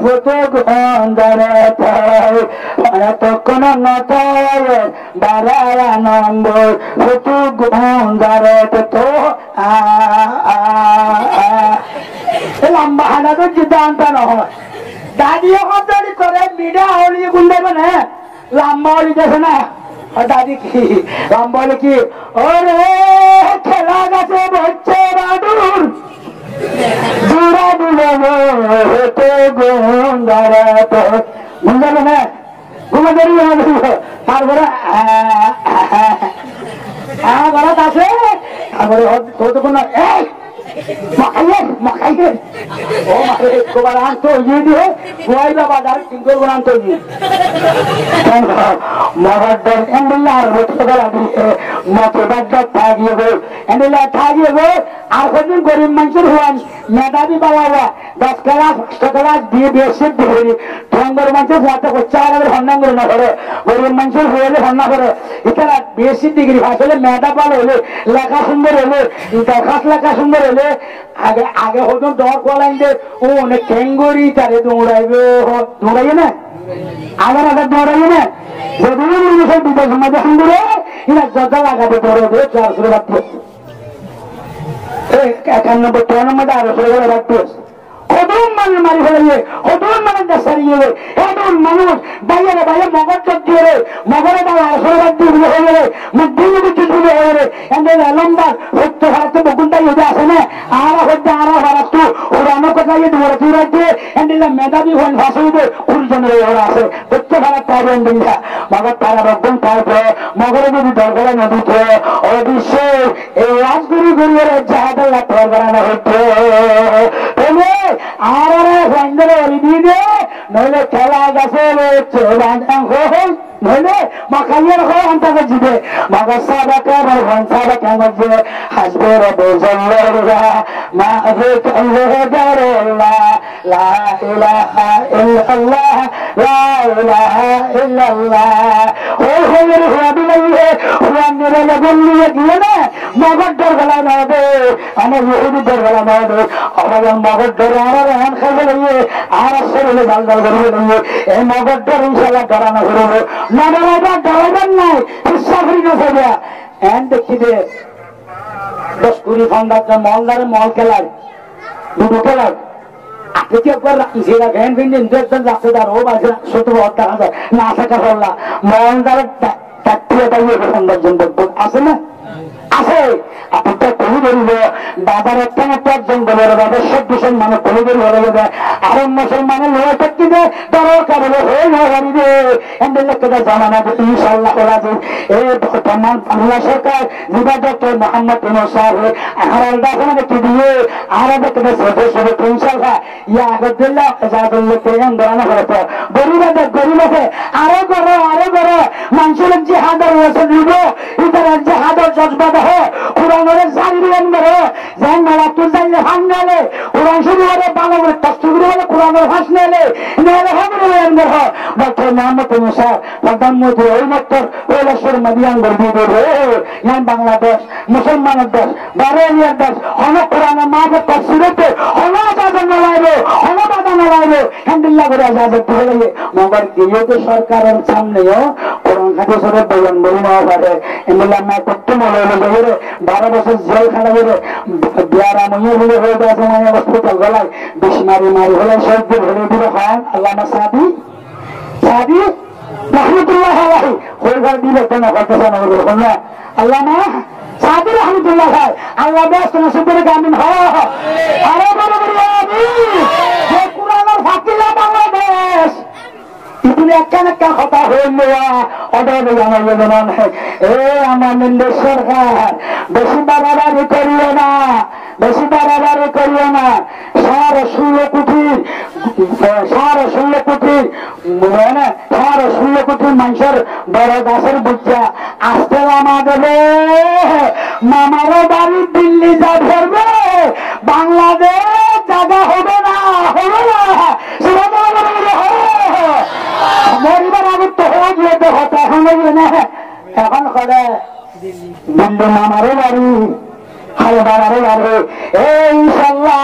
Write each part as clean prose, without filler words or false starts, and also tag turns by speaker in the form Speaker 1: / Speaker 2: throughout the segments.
Speaker 1: ফুটুক অন্ধরে তখন নয় বারা নম্বর ফুটুক অন্ধরে তো লম্বা হানা তো জিদ্দান্ত নহয় দাদিও কতরি করে মিডা হলি গুন্ডে মানে লম্বা হলি দেখে না দাদি কি লম্বা হলি কি ওরে খেলা গেছে বচ্ছে বাদুর জোড়া দিলে হতে গুন্ডারে তো গুন্ডা মানে ঘুমে দেরি তারপরে গলাত আছে তারপরে কতক্ষণ এই makain oh makain ko balang to yidi hai buai la badar tinggal balang to yidi magadar endillar rotogala diye matobadda thagiye endillar thagiye ar kodin gorib manchur huan medabi bawa 10 class 5 class diye besit diye thongor manchur sate kochara ber honnangor na kore gorib manchur hoile honna kore itara besit degree asole meda bal hole lekha sundor hole dakhas lekha sundor hole আগে আগে হতো ডর কলাইন দে ও অনেক ক্যাঙ্গুরি তারে দৌড়াইবে দৌড়াইবে না আগে আগে দৌড়াইবে না যদি সব বিদেশ মধ্যে সুন্দরে এরা যত লাগাবে দৌড়াবে 400 বাদ দিয়ে 91 মধ্যে 800 বাদ দিয়ে কদম মানুষ মারি ফেলে কদম মানুষ সারিয়ে এমন মানুষ বাইরে বাইরে মগর চোখ দিয়ে রে মগরে বাবা 800 বাদ দিয়ে হয়ে গেলে মধ্যে চুলে হয়ে রে এদের লম্বা হত্যা ভারতে বকুন্দাই হতে আসে না আরা হচ্ছে আরা ভারত ওরানো কোথায় দৌড়ে দৌড়াইতে এদের মেধাবী হন ভাষণে কুড়িজনের ওরা আছে হত্যা ভারত পাবেন দিনটা মগর তারা রকম তারপরে মগরে যদি দরকার নদীতে অবশ্যই এই রাজগুরু গুরুর জাহাজের লাভ করানো হচ্ছে আর সন্ধ্যে দিনে নইলে খেলা গেছে নইলে মাখাইয়ের হয় আন্তাকে জিবে মগর সাবাকে আমার ভন সাবাকে মধ্যে হাসবে রবে জল্লরা মা আযিক আল্লাহ লা ইলাহা ইল্লাল্লাহ লা ইলাহা ইল্লাল্লাহ ওই হইয়ের হুয়াবি লাগে হুয়ানের লাগলিয়ে দিয়ে না মগর দরগলা না দে আমার ইহুদি দরগলা না দে আমার মগর দরগলা আর হান খাবে লাগে আর শরীরে জাল জাল করবে লাগে এই মগর দর ইনশাআল্লাহ ডরানো করবে না ডরাবেন নাই ইচ্ছাকরি না হবে এন্ড দেখিবে 10-20 ফন্ডাতে মলদারে মল খেলার দুটো খেলার আপনি একবার যেটা ভ্যান ভ্যান ইঞ্জেকশন রাখতে দাঁড়ো বাজে ছোট বড় দেখা যায় না থাকা হল্লা মলদারে চারটিয়ে দাঁড়িয়ে সৌন্দর্য আছে না আছে আপনার কবি ধরিব বাবার একটা জঙ্গলের বাবার সব ভীষণ মানুষ কবি ধরি হয়ে যাবে আর মুসলমানের লোক থাকি দে তারা কারণে হয়ে না হারিবে এমনি লোকেরা জামানা যে ইনশাল্লাহ ওরা যে এই বর্তমান বাংলা সরকার যুবা ডক্টর মোহাম্মদ ইউনূস সাহেব আর দাখানে কি দিয়ে আর দেখতে ছোট ছোট ইনশাল্লাহ ইয়া আগত দিল্লা জাদুল লোকে আন্দোলন করতে গরিব আছে আরো করো মানুষের জিহাদের রয়েছে দিব ইতারা জিহাদের জজবা দেহ কোরআনের জারি দিলেন মেরে যাই মেলা তুই যাইলে ভাঙ নেলে কোরআন শুরু হলে বাংলার তস্তুগুলো হলে কোরআনের ভাষ নেলে নেলে হামিলেন মেহ ডক্টর মোহাম্মদ ইউনূস সাহেব প্রধানমন্ত্রী ওই ডক্টর কৈলাসর মদিয়ান গর্বি দেবে ইয়ান বাংলাদেশ মুসলমানের দেশ বারেলিয়ার দেশ অনেক কোরআনের মাঝে তফসিরেতে অনেক আজাদ নালাইবে অনেক বাধা নালাইবে হ্যান্ডিল্লা করে আজাদ হলে মগর গিয়ে সরকারের সামনেও কোরআন হাদিসের বয়ান বলি না পারে এমলা মা করতে মনে হলো 12 বছর জেল খাটা করে বিয়ারা মনে হয়ে গেছে মানে হসপিটাল গলায় বিষ্মারি মারি হলে সব হলে দিবে হয় আল্লামা সাদি রহমতুল্লাহ আলাইহি হয়ে দিলে কেন করতেছে না আল্লামা সাদি রহমতুল্লাহ আল্লাহ ব্যস্ত নসিবের গামিন আরে বড় যে কোরআনের ফাকিলা বাংলাদেশ ইতিনে একটা কথা হইল অর্ডার জানাবেন এ আমার নিন্দে সরকার বেশি বাড়াবাড়ি করিও না 16 কোটি মানুষের বড় গাছের বুঝা আসতে নামা দেবে মামারও বাড়ি দিল্লি যা ধরবে বাংলাদেশ জায়গা হবে না মরিবার আগে তো হয়ে গিয়ে হতো এখন করে দিল্লি মামারও বাড়ি ইনশাল্লাহ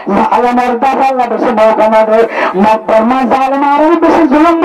Speaker 1: জালেমের দাফাল্লা বেশি মৌকা না দেয় মকবর মা জালেম আরো বেশি জুলুম